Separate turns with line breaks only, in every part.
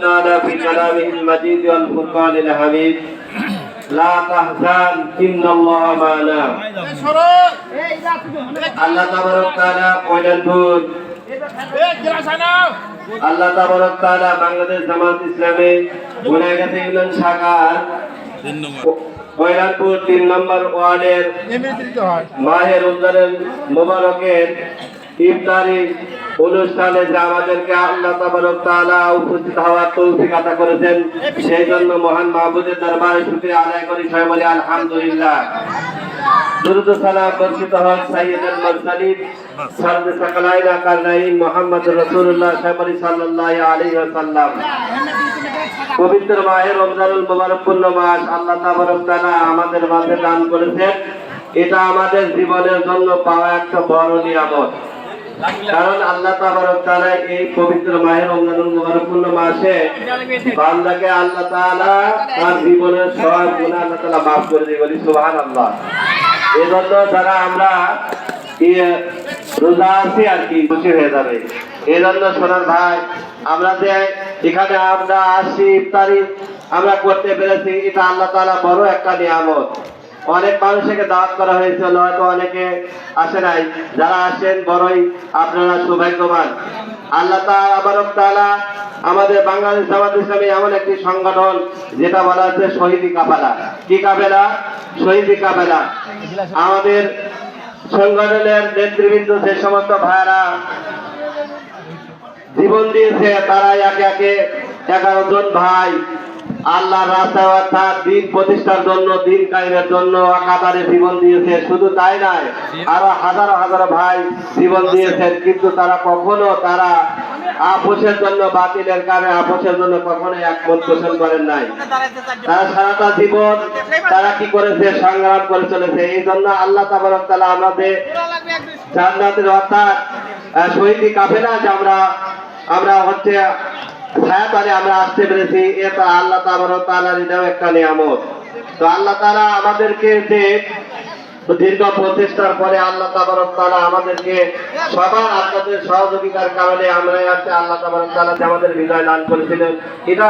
تعالى في كلامه المجيد والفرقان الحميد لا تحزن إن الله معنا আল্লাহ তাবারক তাআলা কয়লানপুর আল্লাহ তাবারক তাআলা বাংলাদেশ জামাত ইসলামী গুনাইগাছা ইউনিয়ন শাখার কয়লানপুর 3 নম্বর ওয়ার্ডের মাহে রমজানের মোবারকের ইফতারি অনুষ্ঠানে যে আমাদেরকে আল্লাহ তাবারক তাআলা উপস্থিত হওয়ার তৌফিক আতা করেছেন, সেই জন্য মহান মাহবুবের দরবারে শুকরিয়া আদায় করি। সবাই বলি আলহামদুলিল্লাহ। দুরূদ ও সালাম বর্ষিত হোক সাইয়্যিদুল মুরসালিন সরওয়ারে সাকালাইনা কারনাইন মুহাম্মদুর রাসূলুল্লাহ সাল্লাল্লাহু আলাইহি ওয়াসাল্লাম। পবিত্র মাহে রমজানুল মুবারক পূর্ণ মাস আল্লাহ তাবারক তাআলা আমাদের মাঝে দান করেছেন। এটা আমাদের জীবনের জন্য পাওয়া একটা বড় নিয়ামত। কারণ আল্লাহ তাবারক তাআলা এই পবিত্র মাহে রমজানুল মুবারক পূর্ণ মাসে বান্দাকে আল্লাহ তাআলা তার জীবনের সব গুনাহ আল্লাহ তাআলা maaf করে দেয়। বলি সুবহানাল্লাহ। এজন্য যারা আমরা রোজা আছি আর কি খুশি হয়ে যাবে। এজন্য সোনার ভাই, আমরা যে এখানে আমরা আসি ইফতারি আমরা করতে পেরেছি, এটা আল্লাহ তাআলা বড় একটা নিয়ামত। অনেক মানুষকে দাওয়াত করা হয়েছিল, হয়তো অনেকে আসে নাই। যারা আসেন বড়ই আপনারা সৌভাগ্যবান। আল্লাহ তাবারক তাআলা আমাদের বাংলাদেশ জামাত ইসলামী এমন একটি সংগঠন যেটা বলা হচ্ছে শহীদি কাফেলা। কি কাফেলা? শহীদি কাফেলা। আমাদের সংগঠনের নেতৃবৃন্দ যে সমস্ত ভাইরা জীবন দিয়েছে, তারা একে একে 11 জন ভাই আল্লাহর রাস্তায় অর্থাৎ দিন প্রতিষ্ঠার জন্য, দিন কায়েমের জন্য একাধারে জীবন দিয়েছে। শুধু তাই নয়, আরো হাজার হাজার ভাই জীবন দিয়েছেন, কিন্তু তারা কখনো তারা আপোষের জন্য, বাতিলের কারণে আপোষের জন্য কখনো একমত পোষণ করেন নাই। তারা সারাটা জীবন তারা কি করেছে? সংগ্রাম করে চলেছে। এই জন্য আল্লাহ তাবারক তাআলা আমাদের জান্নাতের অর্থাৎ শহীদি কাফেলা যে আমরা হচ্ছে ছায়াতলে আমরা আসতে পেরেছি, এটা আল্লাহ তাবারক তাআলার এটাও একটা নিয়ামত। তো আল্লাহ তাআলা আমাদেরকে যে দীর্ঘ প্রচেষ্টার পরে আল্লাহ তাবারক তাআলা আমাদেরকে সবার আপনাদের সহযোগিতার কারণে আমরা আজকে আল্লাহ তাবারক তাআলা যে আমাদের বিজয় দান করেছিলেন, এটা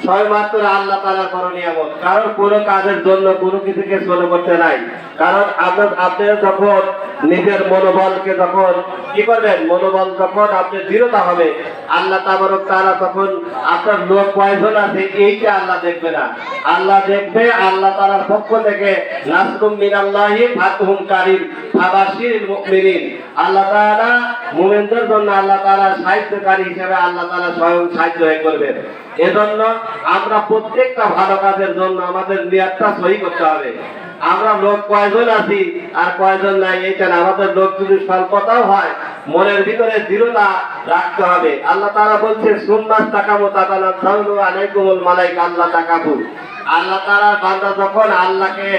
সবেমাত্র আল্লাহ তাআলার বড় নিয়ামত। কারণ কোনো কাজের জন্য কোনো কিছুকে ছোট করতে নাই। কারণ আপনার যখন নিজের মনোবলকে যখন কি করবেন, মনোবল যখন আপনার দৃঢ়তা হবে, আল্লাহ তাবারক তাআলা তখন আপনার লোক কয়জন আছে এইটা আল্লাহ দেখবে না। আল্লাহ দেখবে আল্লাহ তাআলার পক্ষ থেকে নাসরুম মিনাল্লাহি ফাতহুম কারীম ফাবাশশিরিল মুমিনিন। আল্লাহ তাআলা মুমিনদের জন্য আল্লাহ তাআলা সাহায্যকারী হিসেবে আল্লাহ তাআলা স্বয়ং সাহায্য হয়ে করবেন। এজন্য আমরা প্রত্যেকটা ভালো কাজের জন্য আমাদের নিয়তটা সহি করতে হবে। আমরা লোক কয়জন আছি আর কয়জন নাই এইটা না, আমাদের লোক যদি স্বল্পতাও হয় মনের ভিতরে দৃঢ়তা রাখতে হবে। আল্লাহ তাআলা বলছে সুন্নাত তাকামু তাতানাজ্জালু আলাইকুমুল মালাইকা আল্লাহ তাকাবু। আল্লাহ তাআলার বান্দা যখন আল্লাহকে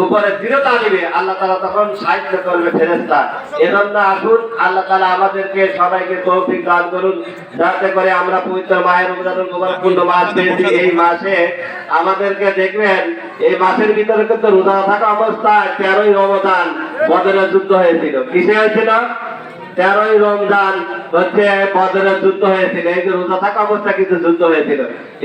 উপরে দৃঢ়তা দিবে, আল্লাহ তাআলা তখন সাহায্য করবে ফেরেশতা। এজন্য আসুন আল্লাহ তাআলা আমাদেরকে সবাইকে তৌফিক দান করুন, যাতে করে আমরা পবিত্র মাহে রমজানুল মুবারক পূর্ণ মাস পেয়েছি। এই মাসে আমাদেরকে দেখবেন, এই মাসের ভিতরে কিন্তু রোজা থাকা অবস্থায় 13ই রমজান বদরের যুদ্ধ হয়েছিল। কিসে হয়েছিল? 13ই রমজান হচ্ছে বদরের যুদ্ধ হয়েছিল। এই যে রোজা থাকা অবস্থা কিন্তু যুদ্ধ হয়েছিল।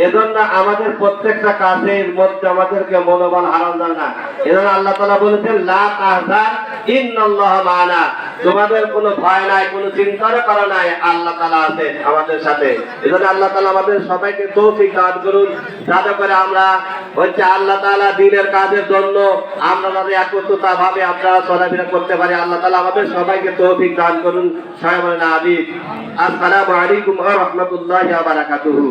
এজন্য আমাদের প্রত্যেকটা কাজের মধ্যে আমাদেরকে মনোবল হারানো যায় না। এজন্য আল্লাহ তাআলা বলেছেন লা তাহজান ইন্নাল্লাহা মা'ানা। তোমাদের কোনো ভয় নাই, কোনো চিন্তা করা নাই, আল্লাহ তাআলা আছে আমাদের সাথে। এজন্য আল্লাহ তাআলা আমাদের সবাইকে তৌফিক দান করুন, যাতে করে আমরা হচ্ছে আল্লাহ তাআলা দ্বীনের কাজের জন্য আমরা যাতে একত্রতা ভাবে আমরা চলাফেরা করতে পারি। আল্লাহ তাআলা আমাদের সবাইকে তৌফিক দান করুন। সবাই বলেন আমিন। আসসালামু আলাইকুম ওয়া রাহমাতুল্লাহি ওয়া বারাকাতুহু।